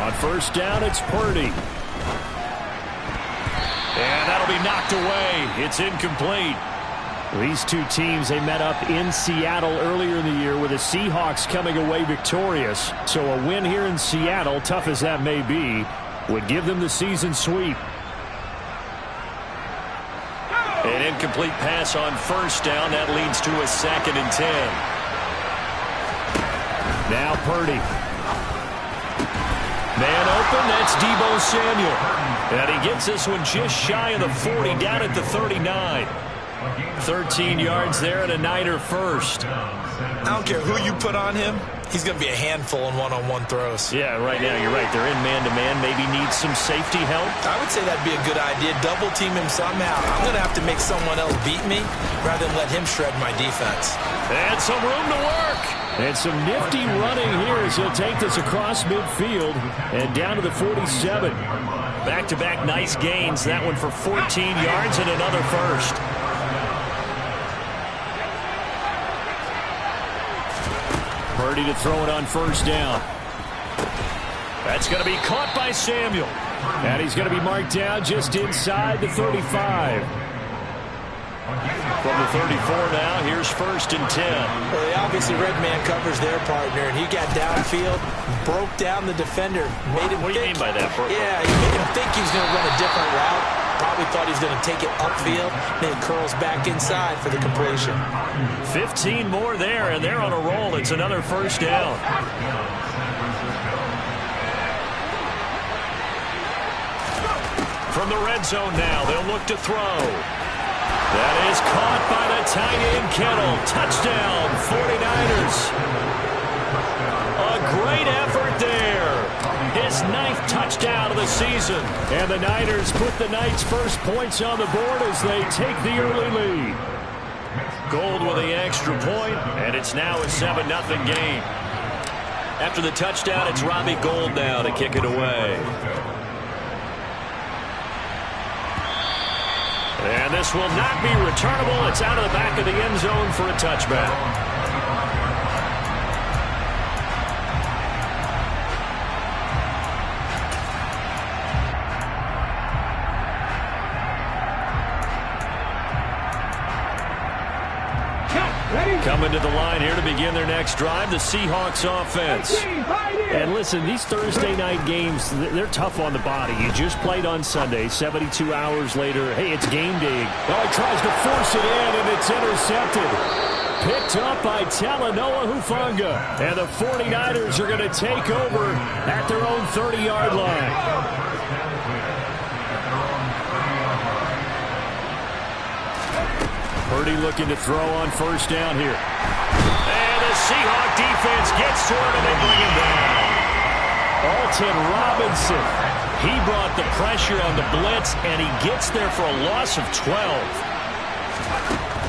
On first down, it's Purdy. And that'll be knocked away. It's incomplete. These two teams, they met up in Seattle earlier in the year with the Seahawks coming away victorious. So a win here in Seattle, tough as that may be, would give them the season sweep. An incomplete pass on first down. That leads to a 2nd and 10. Now Purdy. Man open, that's Deebo Samuel. And he gets this one just shy of the 40, down at the 39. 13 yards there and a Niner first. I don't care who you put on him. He's going to be a handful in one-on-one throws. Yeah, right now you're right. They're in man-to-man. Maybe needs some safety help. I would say that'd be a good idea. Double team him somehow. I'm going to have to make someone else beat me rather than let him shred my defense. And some room to work. And some nifty running here as he'll take this across midfield and down to the 47. Back-to-back nice gains. That one for 14 yards and another first. Purdy to throw it on first down. That's going to be caught by Samuel. And he's going to be marked down just inside the 35. From the 34 now, here's 1st and 10. Well, they obviously red man covers their partner, and he got downfield, broke down the defender, made him What do you mean by that? Yeah, he made him think he was going to run a different route. Probably thought he was going to take it upfield, then he curls back inside for the completion. 15 more there, and they're on a roll. It's another first down. From the red zone now, they'll look to throw. That is caught by the tight end Kittle. Touchdown, 49ers. A great effort there. His 9th touchdown of the season. And the Niners put the Knights' first points on the board as they take the early lead. Gold with the extra point, and it's now a 7-0 game. After the touchdown, it's Robbie Gould now to kick it away. And this will not be returnable. It's out of the back of the end zone for a touchback. Coming to the line here to begin their next drive, the Seahawks offense. And listen, these Thursday night games, they're tough on the body. You just played on Sunday, 72 hours later. Hey, it's game day. Oh, he tries to force it in, and it's intercepted. Picked up by Talanoa Hufanga. And the 49ers are going to take over at their own 30-yard line. Purdy looking to throw on first down here. And the Seahawk defense gets to him, and they bring him down. Alton Robinson. He brought the pressure on the blitz, and he gets there for a loss of 12.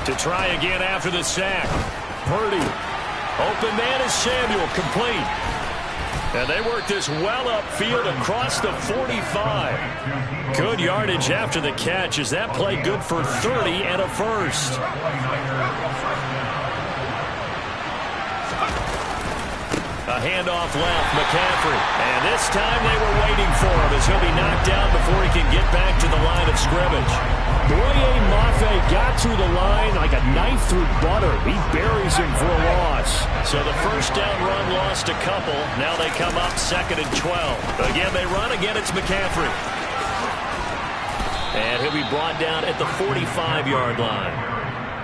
To try again after the sack. Purdy. Open man is Samuel, complete. And they work this well upfield across the 45. Good yardage after the catch as that play good for 30 and a first. A handoff left, McCaffrey. And this time they were waiting for him as he'll be knocked down before he can get back to the line of scrimmage. Boye Mafe got through the line like a knife through butter. He buries him for a loss. So the first down run lost a couple. Now they come up 2nd and 12. Again, they run. Again, it's McCaffrey. And he'll be brought down at the 45-yard line.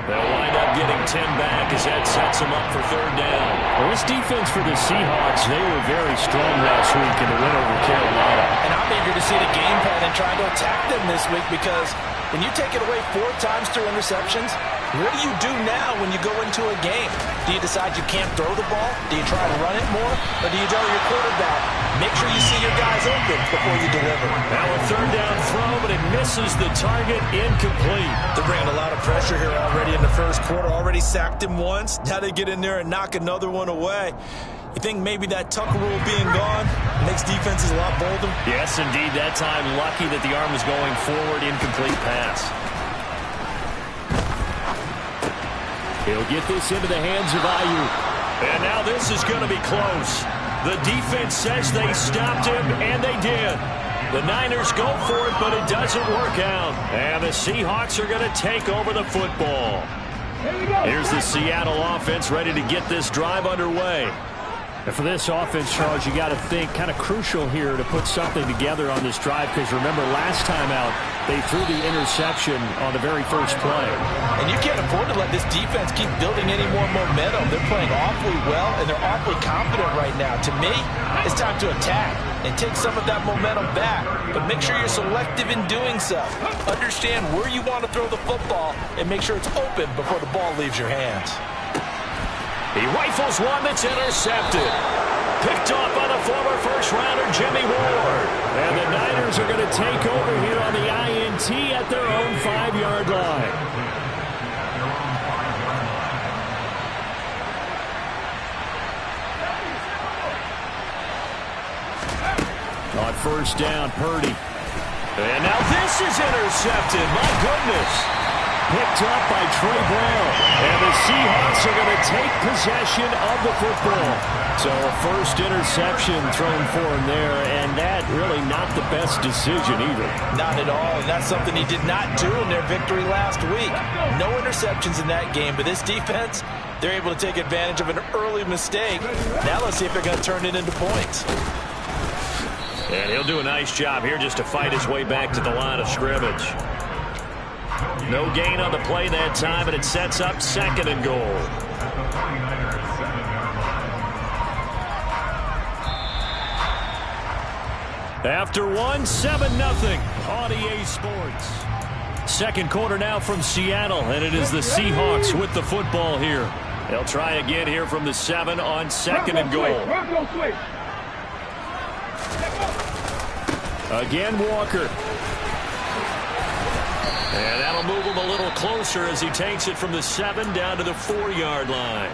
They'll wind up getting 10 back as that sets them up for 3rd down. Well, this defense for the Seahawks, they were very strong last week in the win over Carolina. And I'm eager to see the game plan and trying to attack them this week because when you take it away 4 times through interceptions, what do you do now when you go into a game? Do you decide you can't throw the ball? Do you try to run it more? Or do you tell your quarterback, make sure you see your guys open before you deliver? Now a 3rd down throw, but it misses the target, incomplete. They're bringing a lot of pressure here already in the first quarter. Already sacked him once. Now they get in there and knock another one away. You think maybe that Tucker rule being gone makes defenses a lot bolder? Yes, indeed. That time, lucky that the arm was going forward. Incomplete pass. He'll get this into the hands of Ayuk. And now this is going to be close. The defense says they stopped him, and they did. The Niners go for it, but it doesn't work out. And the Seahawks are going to take over the football. Here's the Seattle offense ready to get this drive underway. And for this offense, Charles, you got to think kind of crucial here to put something together on this drive, because remember last time out they threw the interception on the very first play. And you can't afford to let this defense keep building any more momentum. They're playing awfully well, and they're awfully confident right now. To me, it's time to attack and take some of that momentum back, but make sure you're selective in doing so. Understand where you want to throw the football and make sure it's open before the ball leaves your hands. He rifles one that's intercepted. Picked off by the former first-rounder Jimmy Ward. And the Niners are going to take over here on the INT at their own 5-yard line. On first down, Purdy. And now this is intercepted. My goodness. Picked up by Trey Brown. And the Seahawks are going to take possession of the football. So a first interception thrown for him there, and that really not the best decision either. Not at all, and that's something he did not do in their victory last week. No interceptions in that game, but this defense, they're able to take advantage of an early mistake. Now let's see if they're going to turn it into points. And he'll do a nice job here just to fight his way back to the line of scrimmage. No gain on the play that time, and it sets up 2nd and goal. After 7-0 on EA Sports. Second quarter now from Seattle, and it is the Seahawks with the football here. They'll try again here from the 7 on 2nd and goal. Again, Walker. And that'll move him a little closer as he takes it from the 7 down to the 4-yard line.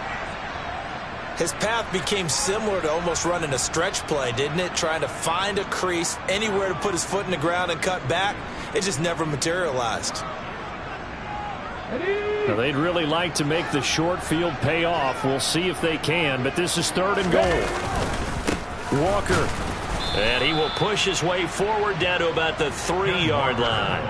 His path became similar to almost running a stretch play, didn't it? Trying to find a crease, anywhere to put his foot in the ground and cut back. It just never materialized. Now, they'd really like to make the short field pay off. We'll see if they can, but this is 3rd and goal. Walker. And he will push his way forward down to about the 3-yard line.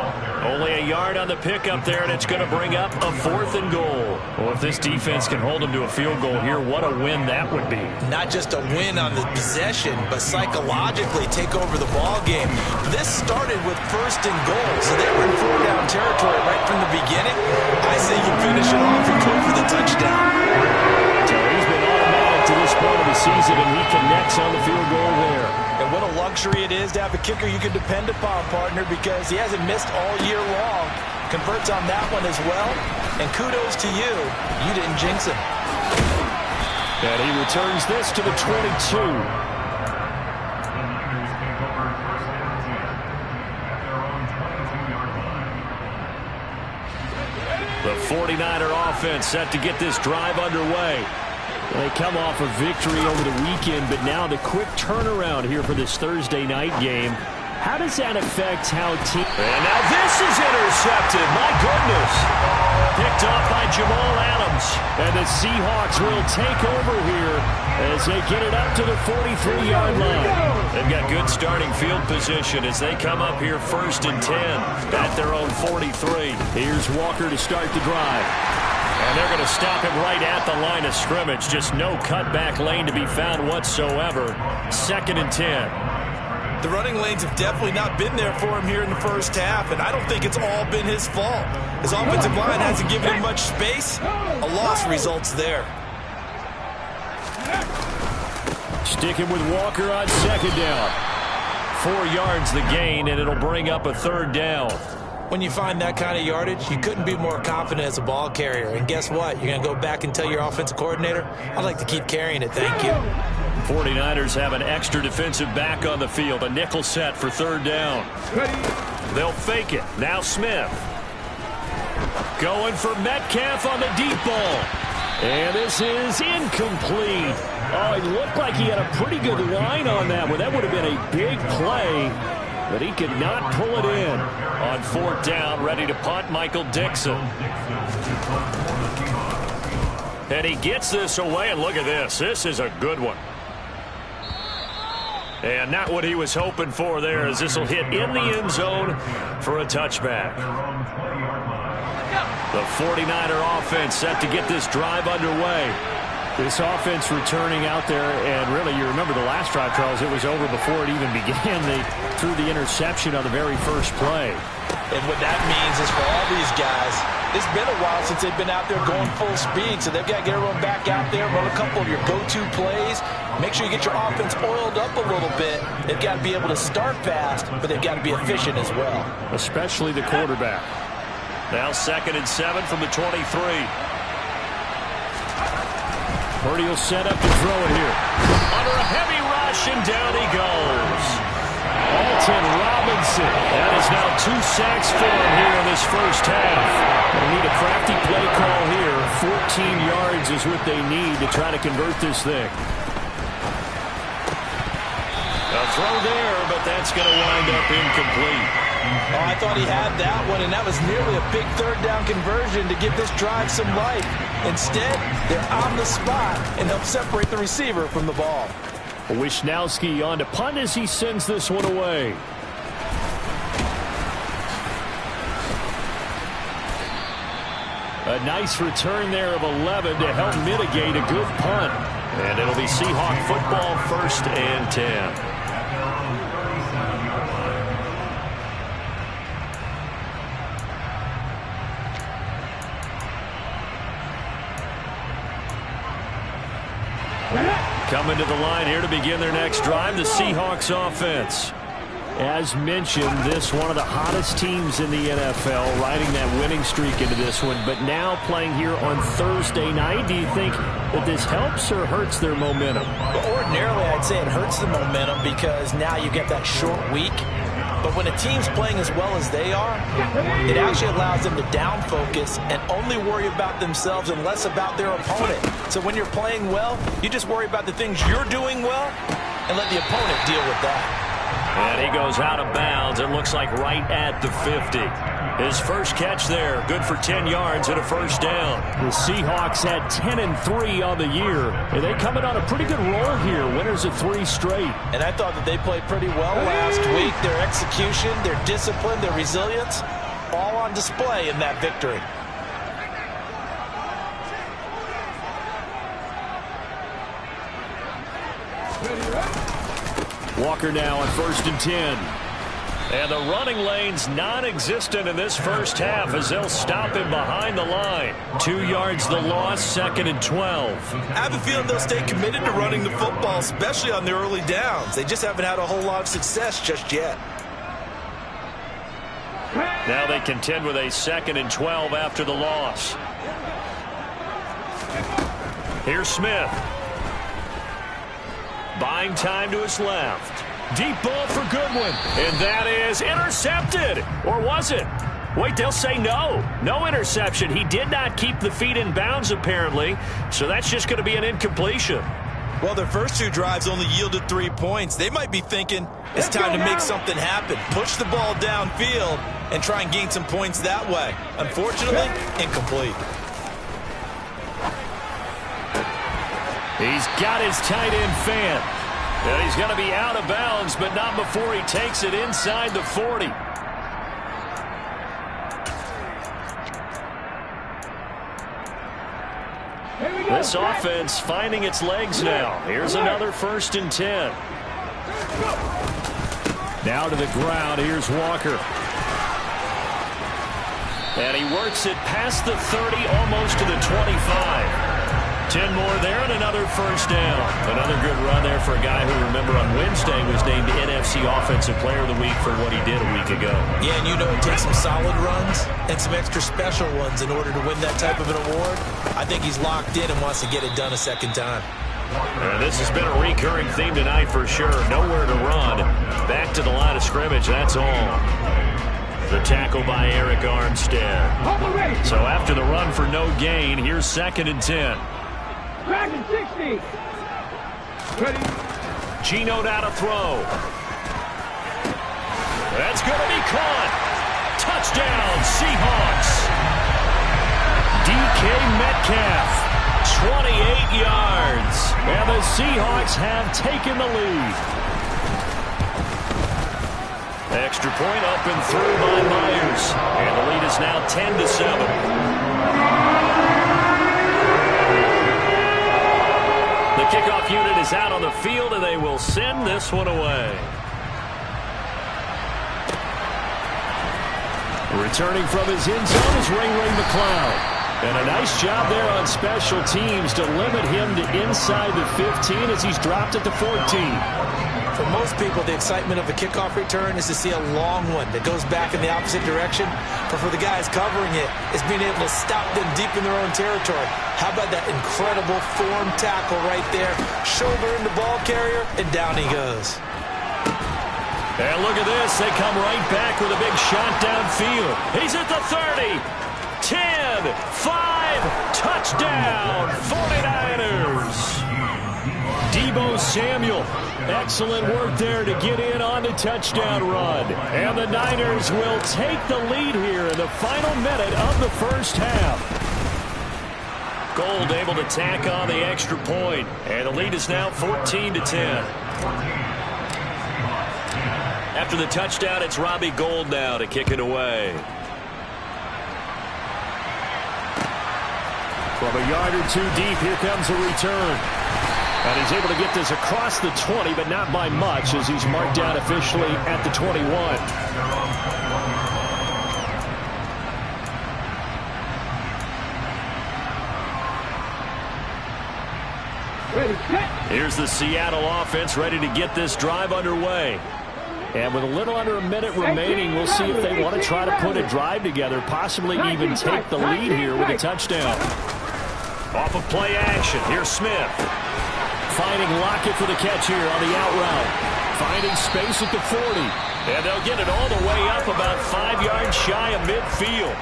Only a yard on the pickup there, and it's going to bring up a 4th and goal. Well, if this defense can hold him to a field goal here, what a win that would be. Not just a win on the possession, but psychologically take over the ball game. This started with 1st and goal, so they were in 4-down territory right from the beginning. I say you finish it off and go for the touchdown. So he's been automatic to this point of the season, and he connects on the field goal there. And what a luxury it is to have a kicker you can depend upon, partner, because he hasn't missed all year long. Converts on that one as well. And kudos to you. You didn't jinx him. And he returns this to the 22. The 49er offense set to get this drive underway. They come off a victory over the weekend, but now the quick turnaround here for this Thursday night game. How does that affect how team... And now this is intercepted. My goodness. Picked off by Jamal Adams. And the Seahawks will take over here as they get it up to the 43-yard line. They've got good starting field position as they come up here 1st and 10 at their own 43. Here's Walker to start the drive. And they're going to stop him right at the line of scrimmage. Just no cutback lane to be found whatsoever. 2nd and 10. The running lanes have definitely not been there for him here in the first half, and I don't think it's all been his fault. His offensive line hasn't given him much space. A loss results there. Sticking with Walker on 2nd down. 4 yards the gain, and it'll bring up a 3rd down. When you find that kind of yardage, you couldn't be more confident as a ball carrier. And guess what? You're going to go back and tell your offensive coordinator, I'd like to keep carrying it, thank you. 49ers have an extra defensive back on the field. A nickel set for 3rd down. They'll fake it. Now Smith. Going for Metcalf on the deep ball. And this is incomplete. Oh, it looked like he had a pretty good line on that one. That would have been a big play. But he could not pull it in. On 4th down, ready to punt, Michael Dixon. And he gets this away, and look at this. This is a good one. And not what he was hoping for there, as this will hit in the end zone for a touchback. The 49er offense set to get this drive underway. This offense returning out there, and really, you remember the last drive, Charles, it was over before it even began. They threw the interception on the very first play. And what that means is for all these guys, it's been a while since they've been out there going full speed, so they've got to get everyone back out there, run a couple of your go-to plays, make sure you get your offense oiled up a little bit. They've got to be able to start fast, but they've got to be efficient as well. Especially the quarterback. Now 2nd and 7 from the 23. Purdy will set up to throw it here. Under a heavy rush, and down he goes. Alton Robinson. That is now 2 sacks for him here in this first half. They need a crafty play call here. 14 yards is what they need to try to convert this thing. A throw there, but that's going to wind up incomplete. Oh, I thought he had that one, and that was nearly a big third down conversion to give this drive some life. Instead, they're on the spot and help separate the receiver from the ball. Wisnowski on to punt as he sends this one away. A nice return there of 11 to help mitigate a good punt. And it'll be Seahawk football, 1st and 10. Coming to the line here to begin their next drive, the Seahawks offense. As mentioned, this one of the hottest teams in the NFL, riding that winning streak into this one, but now playing here on Thursday night. Do you think that this helps or hurts their momentum? Well, ordinarily, I'd say it hurts the momentum because now you get that short week. But when a team's playing as well as they are, it actually allows them to down focus and only worry about themselves and less about their opponent. So when you're playing well, you just worry about the things you're doing well and let the opponent deal with that. And he goes out of bounds. It looks like right at the 50. His first catch there, good for 10 yards and a first down. The Seahawks at 10-3 on the year, and they coming on a pretty good roll here. Winners of 3 straight. And I thought that they played pretty well last week. Their execution, their discipline, their resilience, all on display in that victory. Walker now on 1st and 10. And the running lane's non-existent in this first half as they'll stop him behind the line. 2 yards the loss, 2nd and 12. I have a feeling they'll stay committed to running the football, especially on their early downs. They just haven't had a whole lot of success just yet. Now they contend with a 2nd and 12 after the loss. Here's Smith. Buying time to his left. Deep ball for Goodwin. And that is intercepted. Or was it? Wait, they'll say no. No interception. He did not keep the feet in bounds, apparently. So that's just going to be an incompletion. Well, their first 2 drives only yielded 3 points. They might be thinking it's time to make something happen. Push the ball downfield and try and gain some points that way. Unfortunately, incomplete. He's got his tight end fan. And he's going to be out of bounds, but not before he takes it inside the 40. This offense finding its legs now. Here's another 1st and 10. Now to the ground. Here's Walker. And he works it past the 30, almost to the 25. 10 more there and another first down. Another good run there for a guy who, remember, on Wednesday was named NFC Offensive Player of the Week for what he did a week ago. Yeah, and you know it takes some solid runs and some extra special ones in order to win that type of an award. I think he's locked in and wants to get it done a second time. This has been a recurring theme tonight for sure. Nowhere to run. Back to the line of scrimmage, that's all. The tackle by Eric Armstead. So after the run for no gain, here's 2nd and 10. Back at 60. Ready. Geno now to throw. That's going to be caught. Touchdown, Seahawks. DK Metcalf, 28 yards. And the Seahawks have taken the lead. Extra point up and through by Myers. And the lead is now 10-7. The kickoff unit is out on the field, and they will send this one away. Returning from his end zone is Ray McCloud. And a nice job there on special teams to limit him to inside the 15 as he's dropped it to 14. For most people, the excitement of a kickoff return is to see a long one that goes back in the opposite direction. But for the guys covering it, it's being able to stop them deep in their own territory. How about that incredible form tackle right there? Shoulder in the ball carrier, and down he goes. And look at this. They come right back with a big shot downfield. He's at the 30. 10, 5, touchdown, 49ers. Deebo Samuel, excellent work there to get in on the touchdown run. And the Niners will take the lead here in the final minute of the first half. Gold able to tack on the extra point, and the lead is now 14-10. After the touchdown, it's Robbie Gould now to kick it away. From a yard or two deep, here comes a return. And he's able to get this across the 20, but not by much, as he's marked down officially at the 21. Here's the Seattle offense ready to get this drive underway. And with a little under a minute remaining, we'll see if they want to try to put a drive together, possibly even take the lead here with a touchdown. Off of play action, here's Smith. Finding Lockett for the catch here on the out route. Finding space at the 40. And they'll get it all the way up about 5 yards shy of midfield.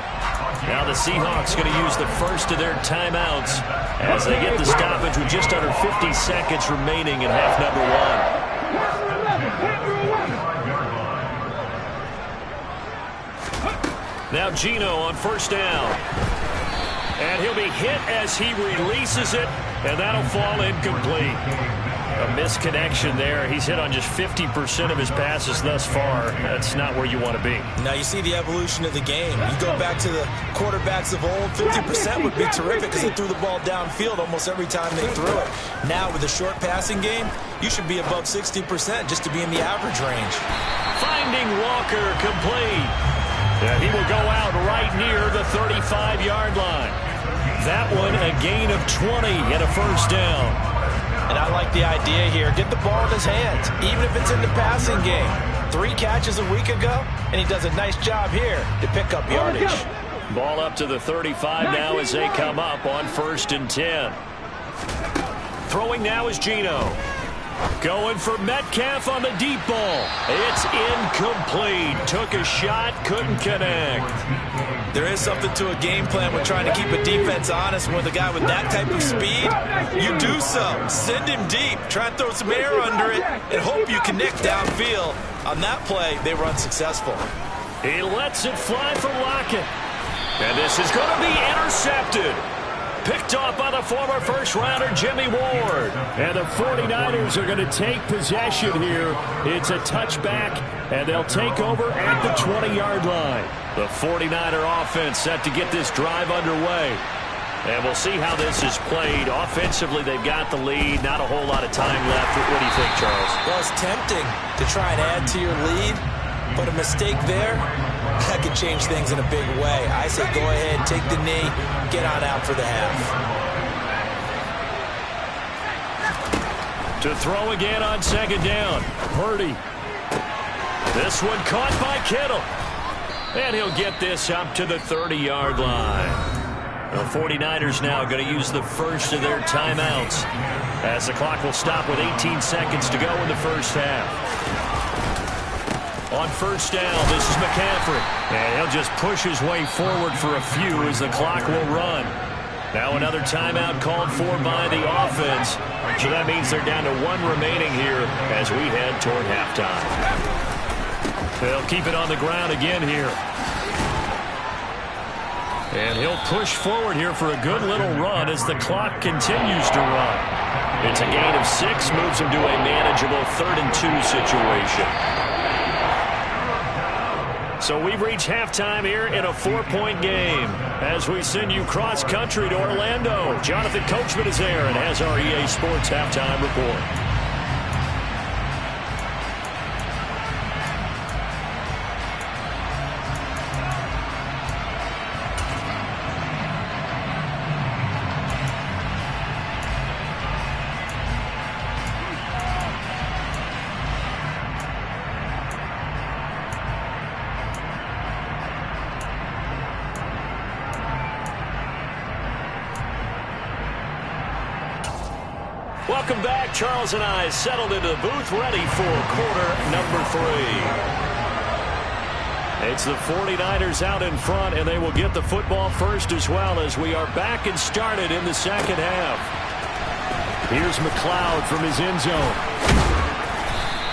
Now the Seahawks going to use the first of their timeouts as they get the stoppage with just under 50 seconds remaining in half number one. Now Geno on first down. And he'll be hit as he releases it, and that'll fall incomplete. A misconnection there. He's hit on just 50% of his passes thus far. That's not where you want to be. Now you see the evolution of the game. You go back to the quarterbacks of old, 50% would be terrific because they threw the ball downfield almost every time they threw it. Now with the short passing game, you should be above 60% just to be in the average range. Finding Walker complete. And he will go out right near the 35-yard line. That one a gain of 20 and a first down. And I like the idea here. Get the ball in his hands, even if it's in the passing game. 3 catches a week ago, and he does a nice job here to pick up yardage. Ball up to the 35 now as they come up on 1st and 10. Throwing now is Geno. Going for Metcalf on the deep ball. It's incomplete. Took a shot, couldn't connect. There is something to a game plan when trying to keep a defense honest. With a guy with that type of speed, you do so. Send him deep. Try and throw some air under it and hope you connect downfield. On that play, they were unsuccessful. He lets it fly for Lockett. And this is going to be intercepted. Picked off by the former first-rounder Jimmy Ward. And the 49ers are going to take possession here. It's a touchback, and they'll take over at the 20-yard line. The 49er offense set to get this drive underway. And we'll see how this is played. Offensively, they've got the lead. Not a whole lot of time left. What do you think, Charles? Well, it's tempting to try and add to your lead, but a mistake there, that could change things in a big way. I say go ahead, take the knee, get on out for the half. To throw again on 2nd down. Purdy. This one caught by Kittle. And he'll get this up to the 30-yard line. The 49ers now going to use the first of their timeouts as the clock will stop with 18 seconds to go in the first half. On 1st down, this is McCaffrey. And he'll just push his way forward for a few as the clock will run. Now another timeout called for by the offense. So that means they're down to 1 remaining here as we head toward halftime. They'll keep it on the ground again here. And he'll push forward here for a good little run as the clock continues to run. It's a gain of 6, moves him to a manageable 3rd and 2 situation. So we've reached halftime here in a 4-point game. As we send you cross-country to Orlando, Jonathan Coachman is there and has our EA Sports halftime report. Welcome back. Charles and I settled into the booth, ready for quarter number 3. It's the 49ers out in front, and they will get the football first as well as we are back and started in the second half. Here's McLeod from his end zone.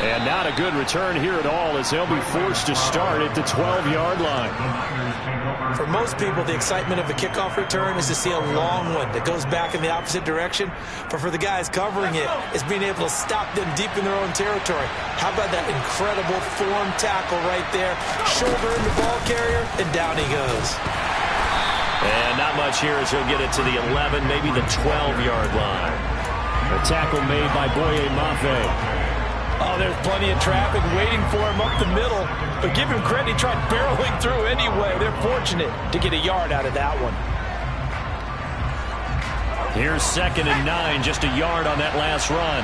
And not a good return here at all as they'll be forced to start at the 12-yard line. For most people, the excitement of a kickoff return is to see a long one that goes back in the opposite direction. But for the guys covering it, it's being able to stop them deep in their own territory. How about that incredible form tackle right there? Shoulder in the ball carrier, and down he goes. And not much here as he'll get it to the 11, maybe the 12-yard line. A tackle made by Boye Mafe. Oh, there's plenty of traffic waiting for him up the middle. But give him credit, he tried barreling through anyway. They're fortunate to get a yard out of that one. Here's 2nd and 9, just a yard on that last run.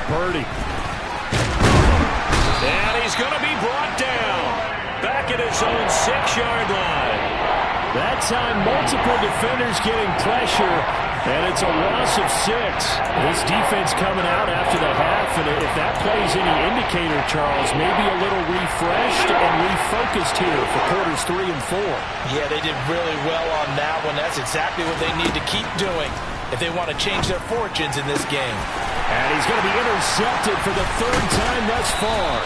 Purdy. And he's going to be brought down. Back at his own 6-yard line. That time, multiple defenders getting pressure. And it's a loss of 6. This defense coming out after the half, and if that plays any indicator, Charles, maybe a little refreshed and refocused here for quarters 3 and 4. Yeah, they did really well on that one. That's exactly what they need to keep doing if they want to change their fortunes in this game. And he's going to be intercepted for the 3rd time thus far.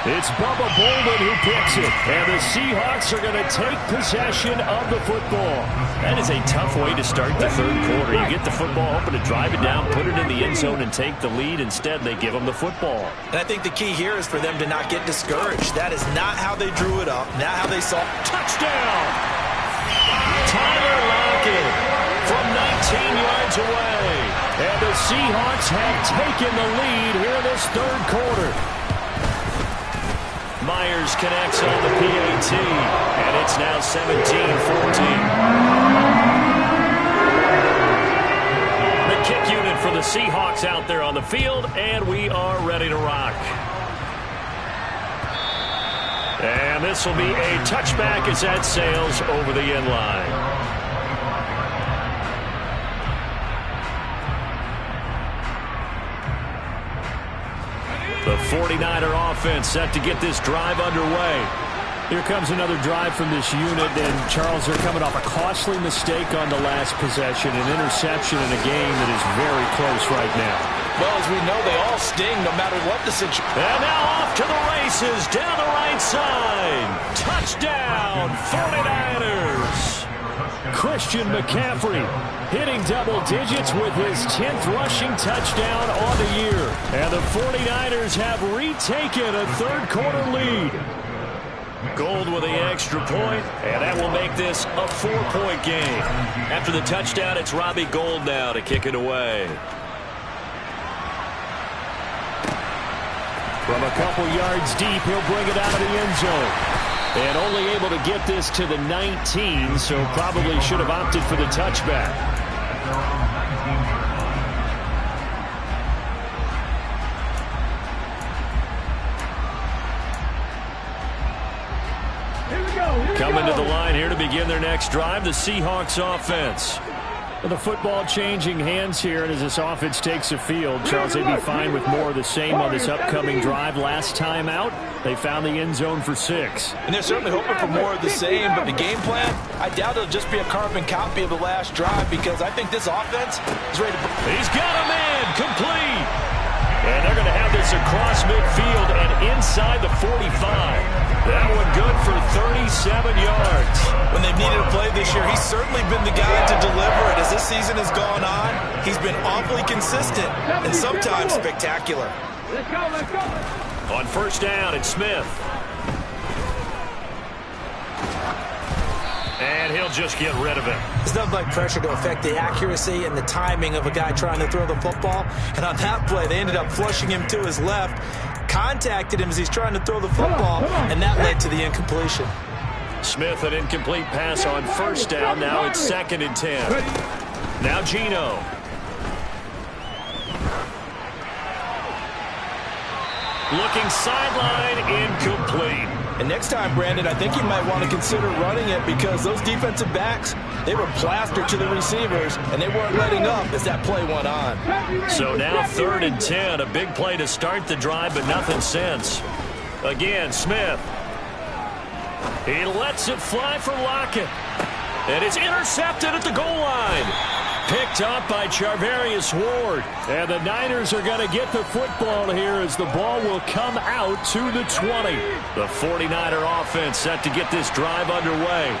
It's Bubba Bolden who picks it, and the Seahawks are going to take possession of the football. That is a tough way to start the 3rd quarter. You get the football, hoping to drive it down, put it in the end zone, and take the lead. Instead, they give them the football. And I think the key here is for them to not get discouraged. That is not how they drew it up, not how they saw. Touchdown! Tyler Lockett from 19 yards away. And the Seahawks have taken the lead here in this 3rd quarter. Myers connects on the PAT, and it's now 17-14. The kick unit for the Seahawks out there on the field, and we are ready to rock. And this will be a touchback as that sails over the end line. The 49er offense set to get this drive underway. Here comes another drive from this unit, and Charles, they're coming off a costly mistake on the last possession, an interception in a game that is very close right now. Well, as we know, they all sting no matter what the situation. And now off to the races, down the right side. Touchdown, 49ers. Christian McCaffrey hitting double digits with his 10th rushing touchdown on the year. And the 49ers have retaken a 3rd quarter lead. Gold with the extra point, and that will make this a 4-point game. After the touchdown, it's Robbie Gould now to kick it away. From a couple yards deep, he'll bring it out of the end zone. And only able to get this to the 19, so probably should have opted for the touchback. Coming to the line here to begin their next drive, the Seahawks offense. Well, the football changing hands here, and as this offense takes the field, Charles, they'd be fine with more of the same on this upcoming drive. Last time out, they found the end zone for 6. And they're certainly hoping for more of the same, but the game plan, I doubt it'll just be a carbon copy of the last drive because I think this offense is ready to... He's got a man, complete! And they're going to have this across midfield and inside the 45. That one good for 37 yards. When they've needed a play this year, he's certainly been the guy to deliver it. As this season has gone on, he's been awfully consistent and sometimes spectacular. Let's go, let's go. On first down, it's Smith. And he'll just get rid of it. There's nothing like pressure to affect the accuracy and the timing of a guy trying to throw the football. And on that play, they ended up flushing him to his left, contacted him as he's trying to throw the football, and that led to the incompletion. Smith, an incomplete pass on first down. Now it's 2nd and 10. Now Geno. Looking sideline, incomplete. And next time, Brandon, I think you might want to consider running it because those defensive backs, they were plastered to the receivers, and they weren't letting up as that play went on. So now 3rd and 10, a big play to start the drive, but nothing since. Again, Smith. He lets it fly for Lockett. And it's intercepted at the goal line. Picked up by Charvarius Ward. And the Niners are going to get the football here as the ball will come out to the 20. The 49er offense set to get this drive underway.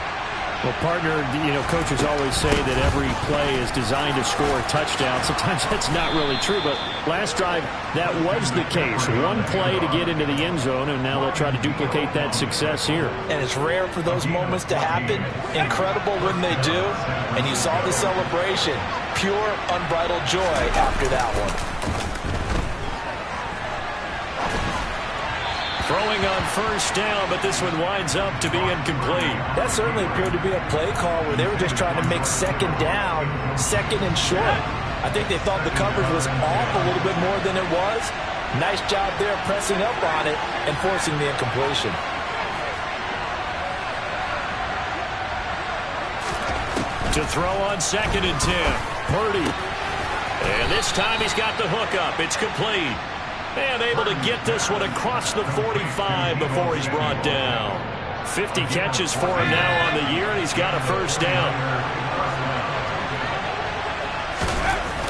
Well, partner, coaches always say that every play is designed to score a touchdown. Sometimes that's not really true, but last drive, that was the case. One play to get into the end zone, and now they'll try to duplicate that success here. And it's rare for those moments to happen. Incredible when they do. And you saw the celebration. Pure, unbridled joy after that one. Throwing on first down, but this one winds up to be incomplete. That certainly appeared to be a play call where they were just trying to make second down, second and short. I think they thought the coverage was off a little bit more than it was. Nice job there pressing up on it and forcing the incompletion. To throw on 2nd and 10. Purdy. And this time he's got the hook up. It's complete. And able to get this one across the 45 before he's brought down. 50 catches for him now on the year, and he's got a first down.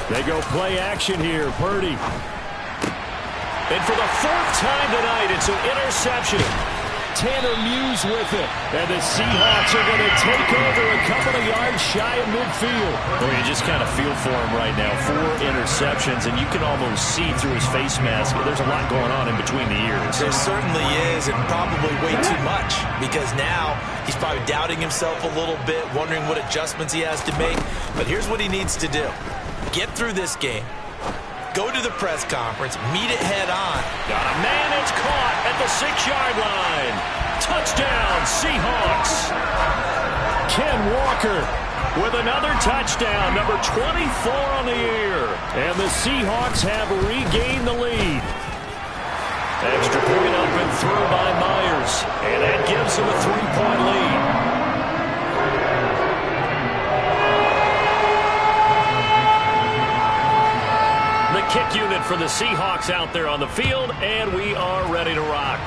They go play action here. Purdy. And for the 4th time tonight, it's an interception. Tanner Muse with it. And the Seahawks are going to take over a couple of yards shy of midfield. Well, you just kind of feel for him right now. 4 interceptions, and you can almost see through his face mask. There's a lot going on in between the ears. There certainly is, and probably way too much, because now he's probably doubting himself a little bit, wondering what adjustments he has to make. But here's what he needs to do. Get through this game. Go to the press conference, meet it head on. Got a man, it's caught at the 6-yard line. Touchdown, Seahawks. Ken Walker with another touchdown, number 24 on the year. And the Seahawks have regained the lead. Extra point up and through by Myers. And that gives them a 3-point lead. Kick unit for the Seahawks out there on the field, and we are ready to rock.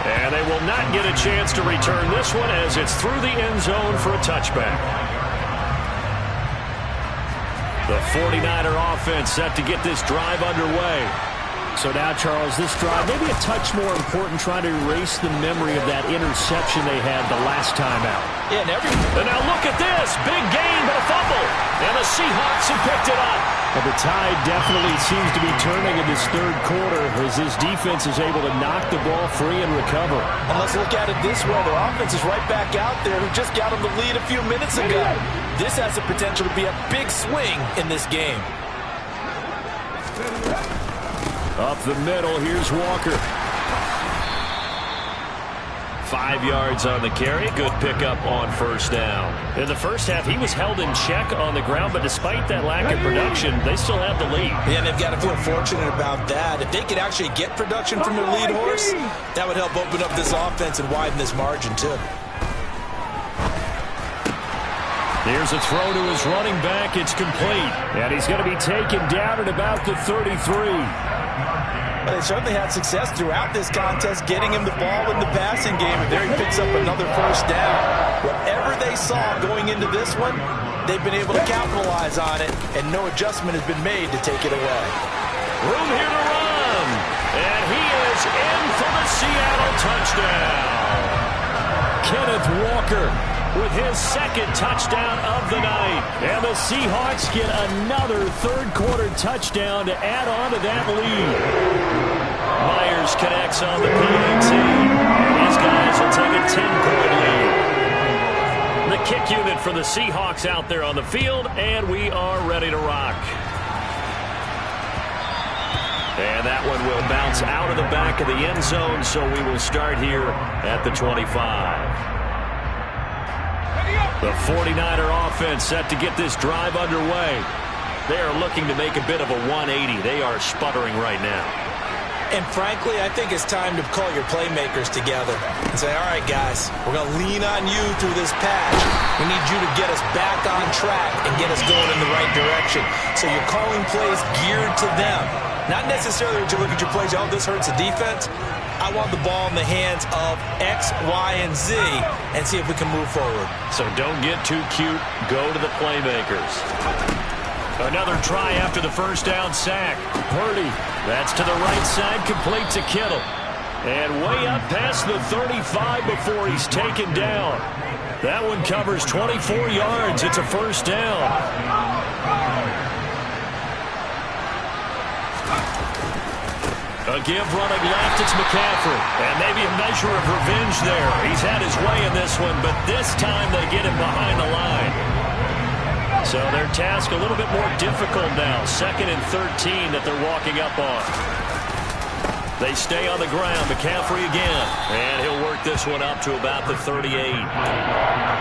And they will not get a chance to return this one as it's through the end zone for a touchback. The 49er offense set to get this drive underway. So now, Charles, this drive maybe a touch more important, trying to erase the memory of that interception they had the last time out. Yeah, and now look at this. Big gain, but a fumble. And the Seahawks have picked it up. Well, the tide definitely seems to be turning in this 3rd quarter as this defense is able to knock the ball free and recover. And let's look at it this way. Their offense is right back out there who just got them the lead a few minutes ago. This has the potential to be a big swing in this game. Up the middle, here's Walker. 5 yards on the carry. Good pickup on first down. In the first half, he was held in check on the ground, but despite that lack of production, they still have the lead. Yeah, and they've got to feel fortunate about that. If they could actually get production from their lead horse, that would help open up this offense and widen this margin, too. Here's a throw to his running back. It's complete. And he's going to be taken down at about the 33. But they certainly had success throughout this contest, getting him the ball in the passing game, and there he picks up another first down. Whatever they saw going into this one, they've been able to capitalize on it, and no adjustment has been made to take it away. Room here to run, and he is in for the Seattle touchdown. Kenneth Walker with his second touchdown of the night. And the Seahawks get another third-quarter touchdown to add on to that lead. Myers connects on the PAT. These guys will take a 10-point lead. The kick unit for the Seahawks out there on the field, and we are ready to rock. And that one will bounce out of the back of the end zone, so we will start here at the 25. The 49er offense set to get this drive underway. They are looking to make a bit of a 180. They are sputtering right now. And frankly, I think it's time to call your playmakers together and say, all right, guys, we're going to lean on you through this patch. We need you to get us back on track and get us going in the right direction. So you're calling plays geared to them. Not necessarily to look at your plays, oh, this hurts the defense. I want the ball in the hands of X, Y, and Z and see if we can move forward. So don't get too cute. Go to the playmakers. Another try after the first down sack. Purdy, that's to the right side, complete to Kittle. And way up past the 35 before he's taken down. That one covers 24 yards. It's a first down. A give running left, it's McCaffrey. And maybe a measure of revenge there. He's had his way in this one, but this time they get him behind the line. So their task a little bit more difficult now. 2nd and 13 that they're walking up on. They stay on the ground. McCaffrey again. And he'll work this one up to about the 38.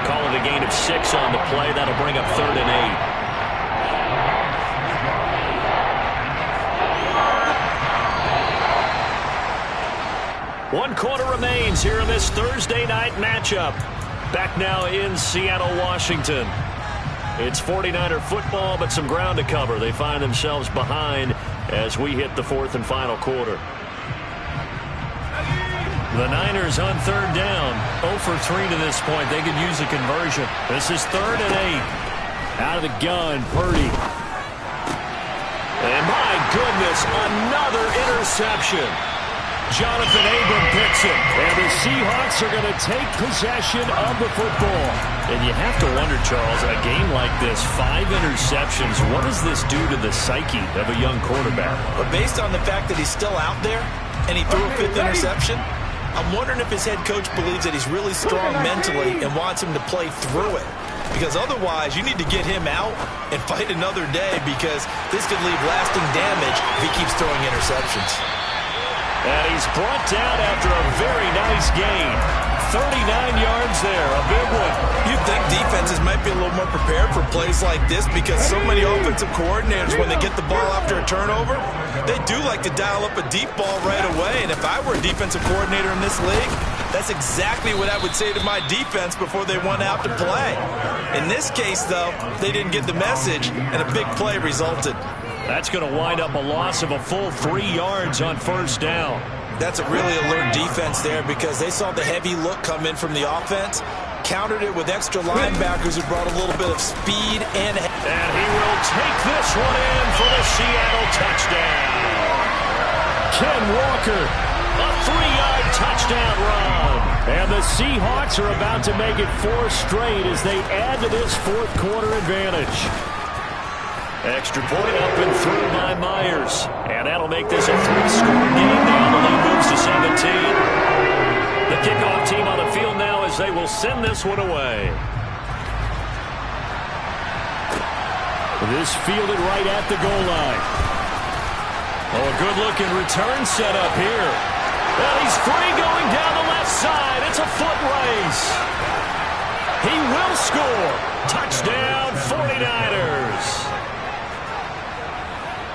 Call it a gain of 6 on the play. That'll bring up 3rd and 8. 1 quarter remains here in this Thursday night matchup. Back now in Seattle, Washington. It's 49er football, but some ground to cover. They find themselves behind as we hit the 4th and final quarter. The Niners on 3rd down. 0 for 3 to this point. They could use a conversion. This is 3rd and 8. Out of the gun, Purdy. And my goodness, another interception. Jonathan Abram picks it. And the Seahawks are going to take possession of the football. And you have to wonder, Charles, a game like this, 5 interceptions, what does this do to the psyche of a young quarterback? But based on the fact that he's still out there and he threw a 5th interception, I'm wondering if his head coach believes that he's really strong mentally and wants him to play through it. Because otherwise, you need to get him out and fight another day, because this could leave lasting damage if he keeps throwing interceptions. And he's brought down after a very nice gain. 39 yards there, a big one. You'd think defenses might be a little more prepared for plays like this, because so many offensive coordinators, when they get the ball after a turnover, they do like to dial up a deep ball right away. And if I were a defensive coordinator in this league, that's exactly what I would say to my defense before they went out to play. In this case, though, they didn't get the message, and a big play resulted. That's going to wind up a loss of a full 3 yards on 1st down. That's a really alert defense there, because they saw the heavy look come in from the offense, countered it with extra linebackers who brought a little bit of speed and he will take this one in for the Seattle touchdown. Ken Walker, a 3-yard touchdown run. And the Seahawks are about to make it 4 straight as they add to this 4th quarter advantage. Extra point up and through by Myers. And that'll make this a 3-score game now. The lead moves to 17. The kickoff team on the field now as they will send this one away. This fielded right at the goal line. Oh, a good-looking return set up here. And he's free going down the left side. It's a foot race. He will score. Touchdown, 49ers.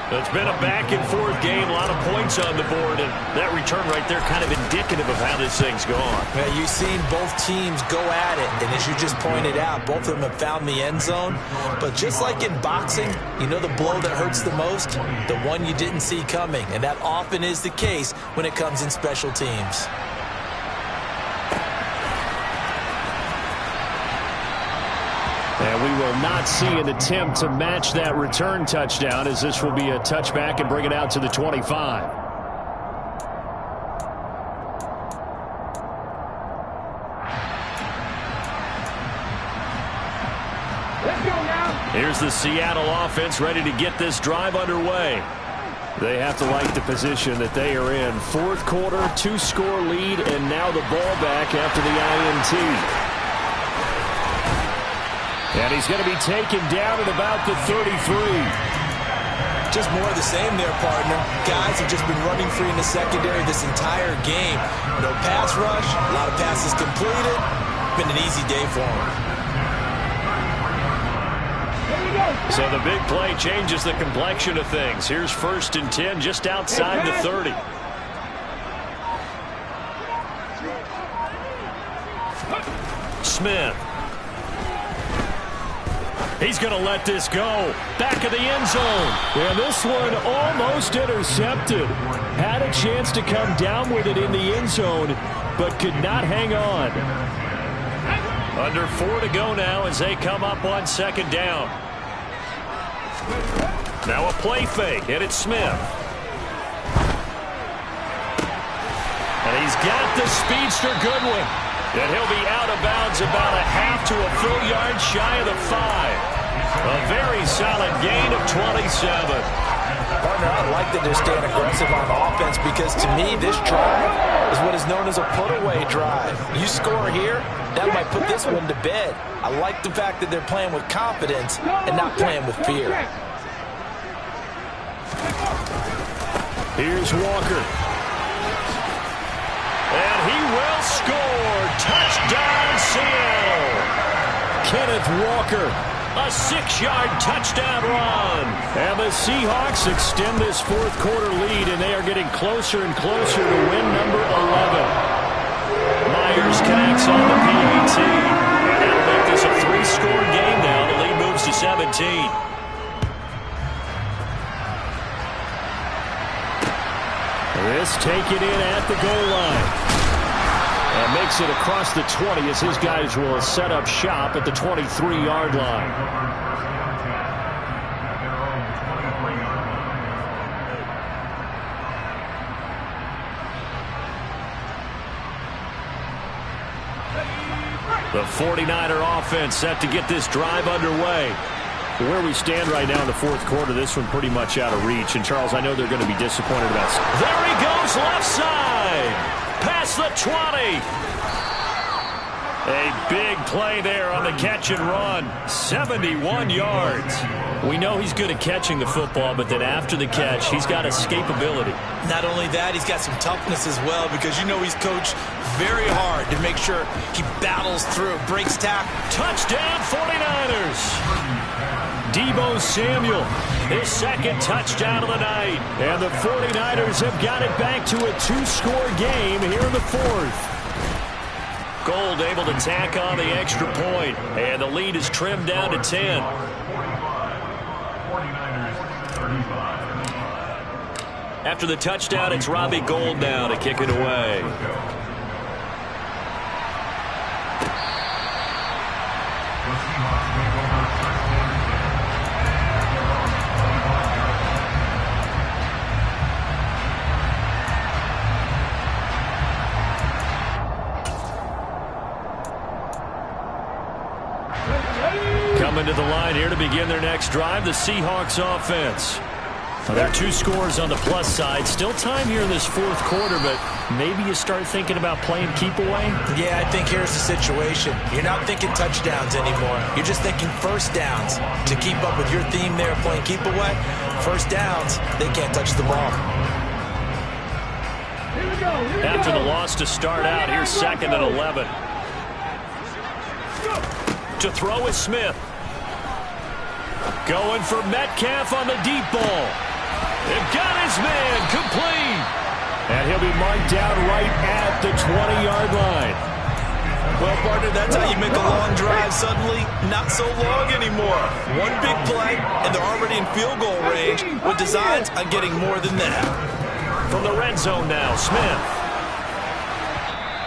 It's been a back-and-forth game, a lot of points on the board, and that return right there kind of indicative of how this thing's gone. Yeah, you've seen both teams go at it, and as you just pointed out, both of them have found the end zone. But just like in boxing, you know the blow that hurts the most? The one you didn't see coming, and that often is the case when it comes in special teams. And we will not see an attempt to match that return touchdown, as this will be a touchback and bring it out to the 25. Here's the Seattle offense ready to get this drive underway. They have to like the position that they are in. Fourth quarter, 2-score lead, and now the ball back after the INT. And he's going to be taken down at about the 33. Just more of the same there, partner. Guys have just been running free in the secondary this entire game. No pass rush, a lot of passes completed. Been an easy day for them. So the big play changes the complexion of things. Here's 1st and 10 just outside the 30. Smith. He's going to let this go. Back of the end zone. And this one almost intercepted. Had a chance to come down with it in the end zone, but could not hang on. Under 4 to go now as they come up on 2nd down. Now a play fake, and it's Smith. And he's got the speedster Goodwin. And he'll be out of bounds about a half to a full yard shy of the 5. A very solid gain of 27. Partner, I like that they're staying aggressive on offense because to me this drive is what is known as a put-away drive. You score here, that might put this one to bed. I like the fact that they're playing with confidence and not playing with fear. Here's Walker. And he will score. Touchdown, Seattle. Kenneth Walker. A 6-yard touchdown run. And the Seahawks extend this fourth quarter lead, and they are getting closer and closer to win number 11. Myers connects on the PAT. And that'll make this a 3-score game now. The lead moves to 17. This taken in at the goal line. And makes it across the 20 as his guys will set up shop at the 23-yard line. The 49er offense set to get this drive underway. Where we stand right now in the fourth quarter, this one pretty much out of reach. And, Charles, I know they're going to be disappointed about it. There he goes, left side. Past the 20. A big play there on the catch and run. 71 yards. We know he's good at catching the football, but then after the catch, he's got escapability. Not only that, he's got some toughness as well because you know he's coached very hard to make sure he battles through, breaks tackle. Touchdown 49ers. Deebo Samuel, his 2nd touchdown of the night. And the 49ers have got it back to a 2-score game here in the 4th. Gold able to tack on the extra point, and the lead is trimmed down to 10. After the touchdown, it's Robbie Gould now to kick it away. Coming to the line here to begin their next drive, the Seahawks offense. There are 2 scores on the plus side. Still time here in this fourth quarter, but maybe you start thinking about playing keep away? Yeah, I think here's the situation. You're not thinking touchdowns anymore. You're just thinking first downs. To keep up with your theme there of playing keep away, first downs, they can't touch the ball. After the loss to start out, here's 2nd and 11. To throw is Smith. Going for Metcalf on the deep ball. They've got his man complete. And he'll be marked down right at the 20-yard line. Well, partner, that's how you make a long drive suddenly not so long anymore. One big play, and they're already in field goal range with designs on getting more than that. From the red zone now, Smith.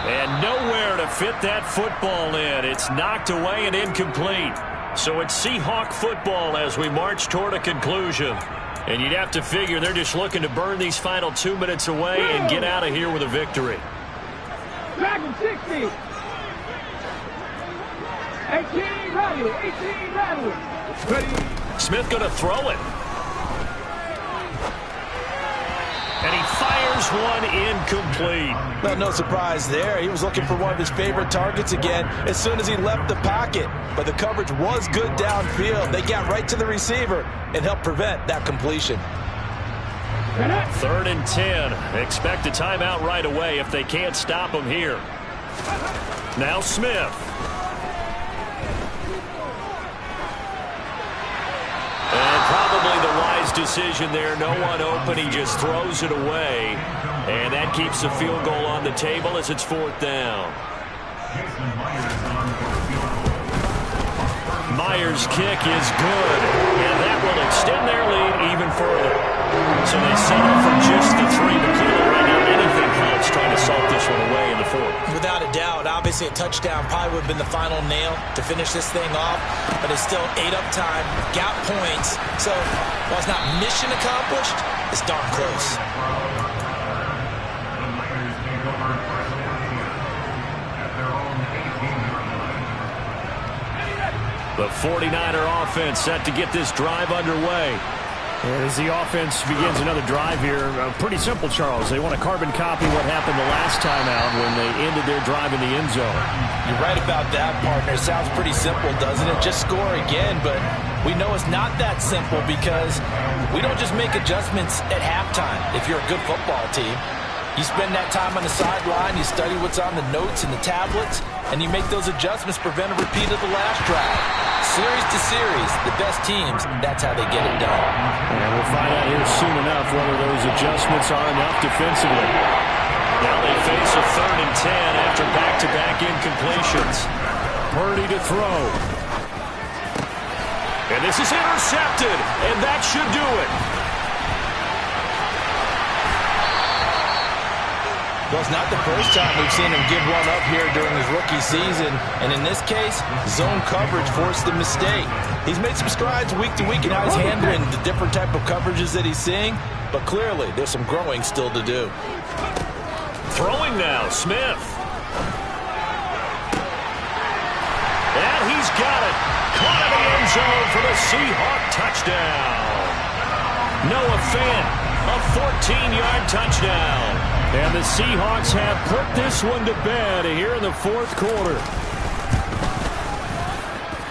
And nowhere to fit that football in. It's knocked away and incomplete. So it's Seahawk football as we march toward a conclusion. And you'd have to figure they're just looking to burn these final 2 minutes away and get out of here with a victory. Dragon 60. 18 Radley. 18 Radley. Ready. Smith going to throw it. And he fires one incomplete. Well, no surprise there. He was looking for one of his favorite targets again as soon as he left the pocket. But the coverage was good downfield. They got right to the receiver and helped prevent that completion. 3rd and 10. Expect a timeout right away if they can't stop him here. Now Smith. And probably the wise decision there. No one open. He just throws it away. And that keeps the field goal on the table as it's 4th down. Myers' kick is good. And that will extend their lead even further. So they settle for just the 3, but clearly right now anything helps trying to salt this one away in the 4th. Without a doubt, obviously a touchdown probably would have been the final nail to finish this thing off, but it's still ate up time, got points, so while it's not mission accomplished, it's darn close. The 49er offense set to get this drive underway. As the offense begins another drive here, pretty simple, Charles. They want to carbon copy what happened the last time out when they ended their drive in the end zone. You're right about that, partner. Sounds pretty simple, doesn't it? Just score again, but we know it's not that simple because we don't just make adjustments at halftime if you're a good football team. You spend that time on the sideline, you study what's on the notes and the tablets, and you make those adjustments, prevent a repeat of the last drive. Series to series, the best teams, that's how they get it done. And we'll find out here soon enough whether those adjustments are enough defensively. Now they face a 3rd and 10 after back-to-back incompletions. Purdy to throw. And this is intercepted, and that should do it. Well, it's not the first time we've seen him give one up here during his rookie season. And in this case, zone coverage forced the mistake. He's made some strides week to week, and now he's handling the different type of coverages that he's seeing. But clearly, there's some growing still to do. Throwing now, Smith. And he's got it. Caught in the end zone for the Seahawk touchdown. Noah Fant, a 14-yard touchdown. And the Seahawks have put this one to bed here in the 4th quarter.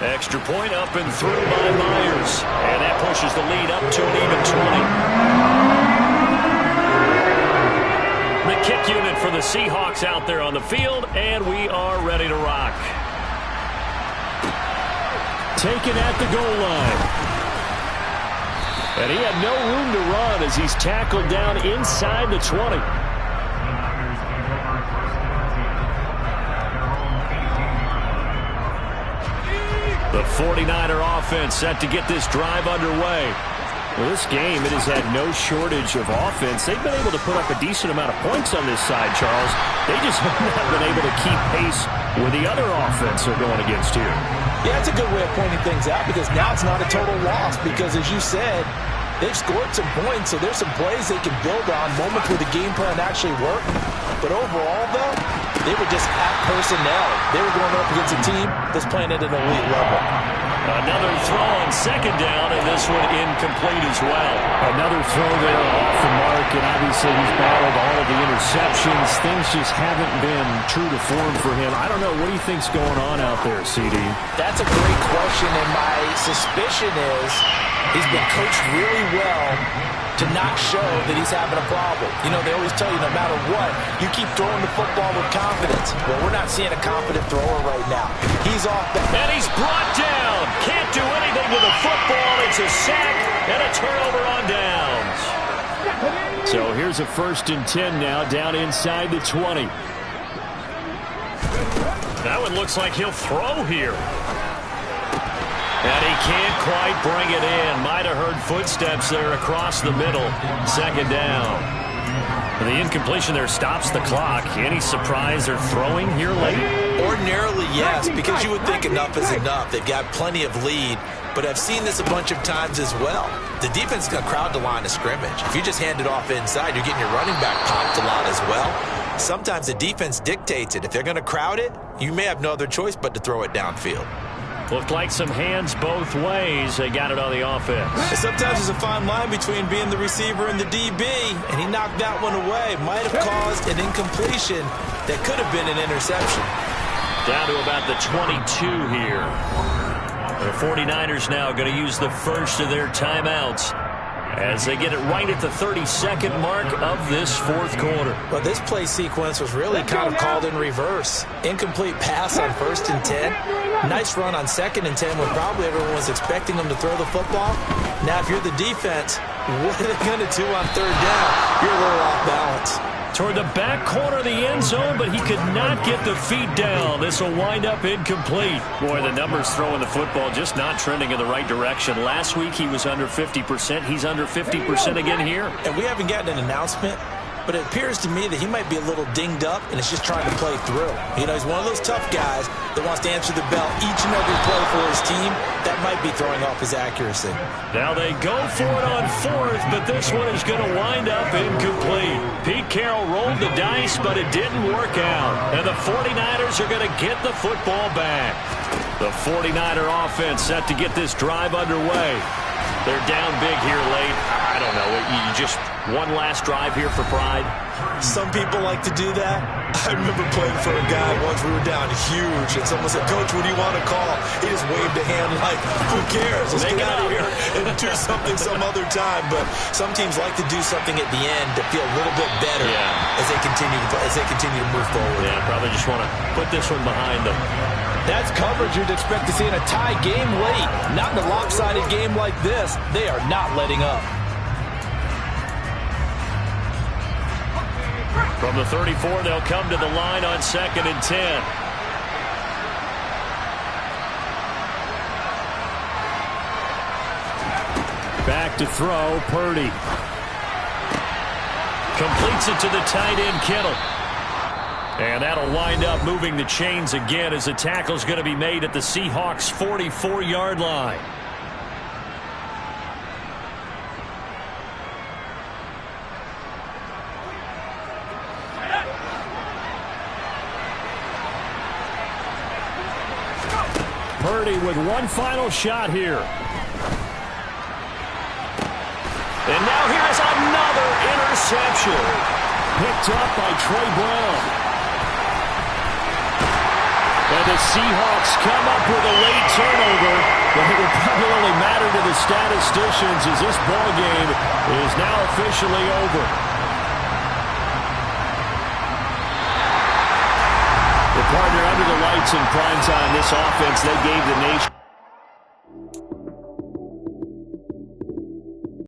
Extra point up and through by Myers. And that pushes the lead up to an even 20. The kick unit for the Seahawks out there on the field, and we are ready to rock. Taken at the goal line. And he had no room to run as he's tackled down inside the 20. The 49er offense set to get this drive underway. Well, this game, it has had no shortage of offense. They've been able to put up a decent amount of points on this side, Charles. They just have not been able to keep pace with the other offense they're going against here. Yeah, it's a good way of pointing things out because now it's not a total loss because, as you said, they've scored some points, so there's some plays they can build on, moments where the game plan actually worked. But overall, though, they were just at personnel. They were going up against a team that's playing at an elite level. Another throw on 2nd down, and this one incomplete as well. Another throw there off the mark, and obviously he's battled all of the interceptions. Things just haven't been true to form for him. I don't know. What do you think's going on out there, CD? That's a great question, and my suspicion is he's been coached really well to not show that he's having a problem. You know, they always tell you no matter what, you keep throwing the football with confidence. Well, we're not seeing a confident thrower right now. He's off the... And he's brought down. Can't do anything with a football. It's a sack and a turnover on downs. So here's a 1st and 10 now, down inside the 20. That one looks like he'll throw here. And he can't quite bring it in. Might have heard footsteps there across the middle. 2nd down. The incompletion there stops the clock. Any surprise they're throwing here late? Ordinarily, yes, because you would think enough is enough. They've got plenty of lead, but I've seen this a bunch of times as well. The defense is going to crowd the line of scrimmage. If you just hand it off inside, you're getting your running back popped a lot as well. Sometimes the defense dictates it. If they're going to crowd it, you may have no other choice but to throw it downfield. Looked like some hands both ways. They got it on the offense. And sometimes there's a fine line between being the receiver and the DB, and he knocked that one away. Might have caused an incompletion that could have been an interception. Down to about the 22 here. The 49ers now going to use the first of their timeouts as they get it right at the 32nd mark of this fourth quarter. Well, this play sequence was really kind of called in reverse. Incomplete pass on 1st and 10. Nice run on 2nd and 10 when probably everyone was expecting them to throw the football. Now, if you're the defense, what are they going to do on 3rd down? You're a little off balance. Toward the back corner of the end zone, but he could not get the feet down. This will wind up incomplete. Boy, the numbers throwing the football just not trending in the right direction. Last week he was under 50%. He's under 50% again here. And we haven't gotten an announcement, but it appears to me that he might be a little dinged up and is just trying to play through. You know, he's one of those tough guys that wants to answer the bell each and every play for his team. That might be throwing off his accuracy. Now they go for it on 4th, but this one is going to wind up incomplete. Pete Carroll rolled the dice, but it didn't work out. And the 49ers are going to get the football back. The 49er offense set to get this drive underway. They're down big here late. I don't know. You just one last drive here for pride. Some people like to do that. I remember playing for a guy once. We were down huge, and someone said, "Coach, what do you want to call?" He just waved a hand like, "Who cares? Let's get out of here and do something some other time." But some teams like to do something at the end to feel a little bit better as they continue to move forward. Yeah, probably just want to put this one behind them. That's coverage you'd expect to see in a tie game late. Not in a lopsided game like this. They are not letting up. From the 34, they'll come to the line on 2nd and 10. Back to throw, Purdy. Completes it to the tight end, Kittle. And that'll wind up moving the chains again as the tackle's going to be made at the Seahawks' 44-yard line. Purdy with one final shot here. And now here's another interception. Picked up by Trey Brown. And the Seahawks come up with a late turnover, but it will probably only matter to the statisticians as this ball game is now officially over. The partner under the lights in prime time, this offense, they gave the nation